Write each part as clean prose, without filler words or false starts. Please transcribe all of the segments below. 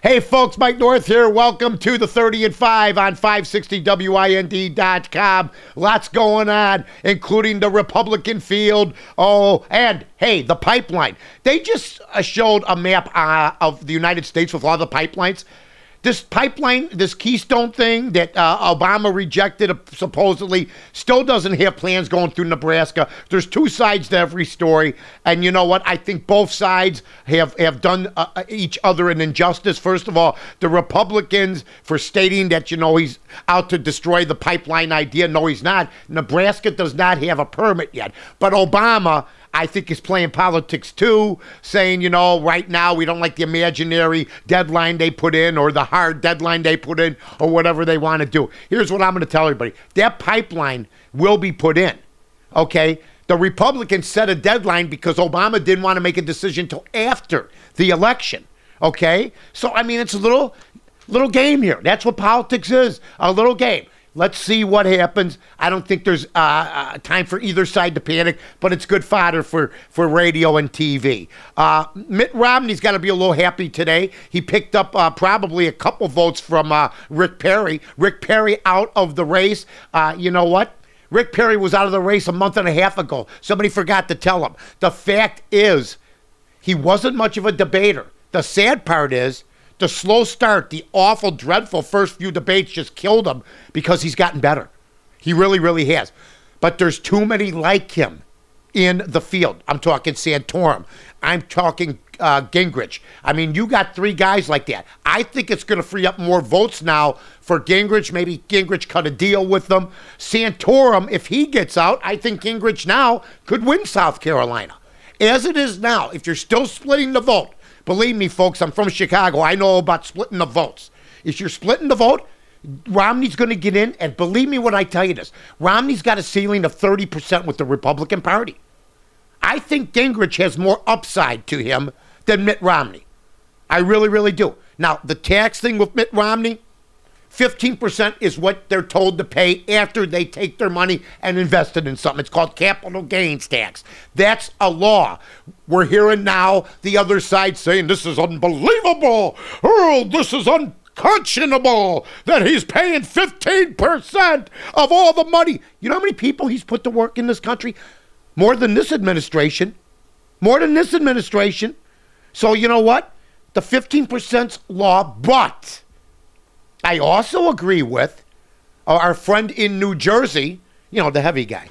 Hey, folks, Mike North here. Welcome to the 30 and 5 on 560WIND.com. Lots going on, including the Republican field. Oh, and, hey, the pipeline. They just showed a map of the United States with all the pipelines. This pipeline, this Keystone thing that Obama rejected, supposedly, still doesn't have plans going through Nebraska. There's two sides to every story. And you know what? I think both sides have done each other an injustice. First of all, the Republicans for stating that, he's out to destroy the pipeline idea. No, he's not. Nebraska does not have a permit yet. But Obama, I think, is playing politics too, saying, right now we don't like the imaginary deadline they put in or the hard deadline they put in or whatever they want to do. Here's what I'm going to tell everybody. That pipeline will be put in, okay? The Republicans set a deadline because Obama didn't want to make a decision until after the election, okay? So, it's a little game here. That's what politics is, a little game. Let's see what happens. I don't think there's time for either side to panic, but it's good fodder for radio and TV. Mitt Romney's got to be a little happy today. He picked up probably a couple votes from Rick Perry. Rick Perry out of the race. You know what? Rick Perry was out of the race a month and a half ago. Somebody forgot to tell him. The fact is, he wasn't much of a debater. The sad part is, the slow start, the awful, dreadful first few debates just killed him because he's gotten better. He really, really has. But there's too many like him in the field. I'm talking Santorum. I'm talking Gingrich. You got three guys like that. I think it's going to free up more votes now for Gingrich. Maybe Gingrich cut a deal with them. Santorum, if he gets out, I think Gingrich now could win South Carolina. As it is now, if you're still splitting the vote, believe me, folks, I'm from Chicago. I know about splitting the votes. If you're splitting the vote, Romney's going to get in, and believe me when I tell you this, Romney's got a ceiling of 30% with the Republican Party. I think Gingrich has more upside to him than Mitt Romney. I really, really do. Now, the tax thing with Mitt Romney, 15% is what they're told to pay after they take their money and invest it in something. It's called capital gains tax. That's a law. We're hearing now the other side saying this is unbelievable. Oh, this is unconscionable that he's paying 15% of all the money. You know how many people he's put to work in this country? More than this administration. More than this administration. So you know what? The 15%'s law, but I also agree with our friend in New Jersey, the heavy guy,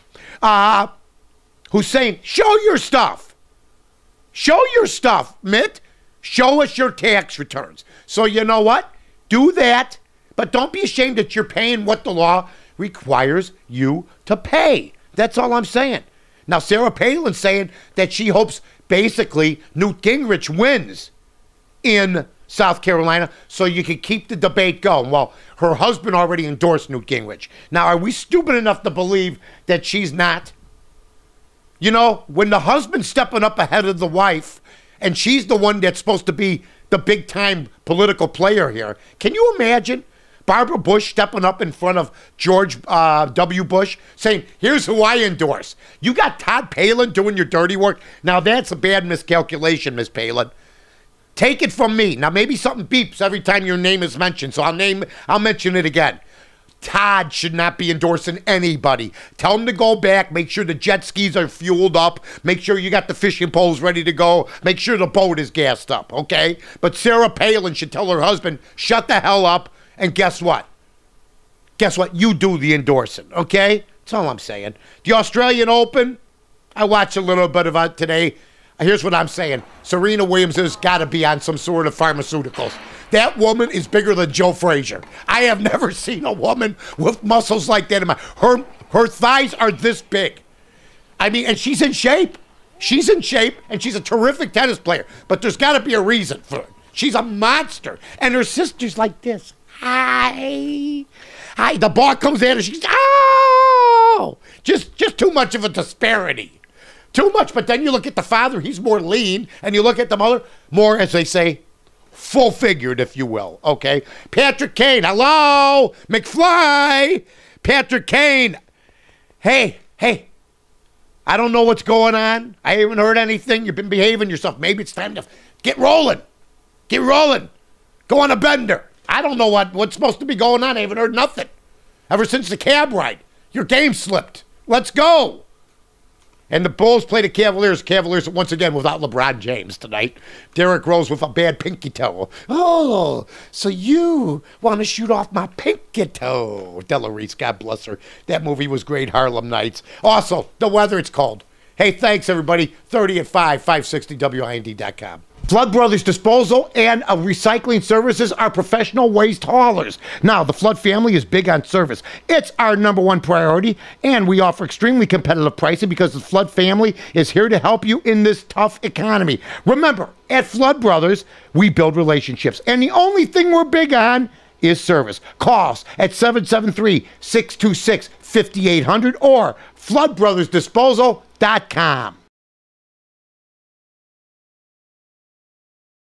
who's saying, show your stuff. Show your stuff, Mitt. Show us your tax returns. So you know what? Do that, but don't be ashamed that you're paying what the law requires you to pay. That's all I'm saying. Now, Sarah Palin's saying that she hopes basically Newt Gingrich wins in South Carolina, so you can keep the debate going. Well, her husband already endorsed Newt Gingrich. Now, are we stupid enough to believe that she's not? When the husband's stepping up ahead of the wife, and she's the one that's supposed to be the big-time political player here, can you imagine Barbara Bush stepping up in front of George W. Bush saying, here's who I endorse. You got Todd Palin doing your dirty work? Now, that's a bad miscalculation, Miss Palin. Take it from me. Now, maybe something beeps every time your name is mentioned, so I'll mention it again. Todd should not be endorsing anybody. Tell him to go back. Make sure the jet skis are fueled up. Make sure you got the fishing poles ready to go. Make sure the boat is gassed up, okay? But Sarah Palin should tell her husband, shut the hell up, and guess what? Guess what? You do the endorsing, okay? That's all I'm saying. The Australian Open, I watched a little bit of it today. Here's what I'm saying. Serena Williams has got to be on some sort of pharmaceuticals. That woman is bigger than Joe Frazier. I have never seen a woman with muscles like that. Her thighs are this big. And she's in shape. She's in shape, and she's a terrific tennis player. But there's got to be a reason for it. She's a monster. And her sister's like this. Hi. Hi. The ball comes at her. She's, oh! Just too much of a disparity. Too much, but then you look at the father, he's more lean, and you look at the mother, more, as they say, full-figured, if you will, okay? Patrick Kane, hello, McFly, Patrick Kane. Hey, I don't know what's going on. I haven't heard anything. You've been behaving yourself. Maybe it's time to get rolling. Get rolling. Go on a bender. I don't know what's supposed to be going on. I haven't heard nothing. Ever since the cab ride. Your game slipped. Let's go. And the Bulls play the Cavaliers. Cavaliers, once again, without LeBron James tonight. Derrick Rose with a bad pinky toe. Oh, so you want to shoot off my pinky toe. Della Reese, God bless her. That movie was great, Harlem Nights. Also, the weather, it's cold. Hey, thanks, everybody. 30 at 5, 560WIND.com. Flood Brothers Disposal and Recycling Services are professional waste haulers. Now, the Flood family is big on service. It's our #1 priority, and we offer extremely competitive pricing because the Flood family is here to help you in this tough economy. Remember, at Flood Brothers, we build relationships, and the only thing we're big on is service. Call us at 773-626-5800 or floodbrothersdisposal.com.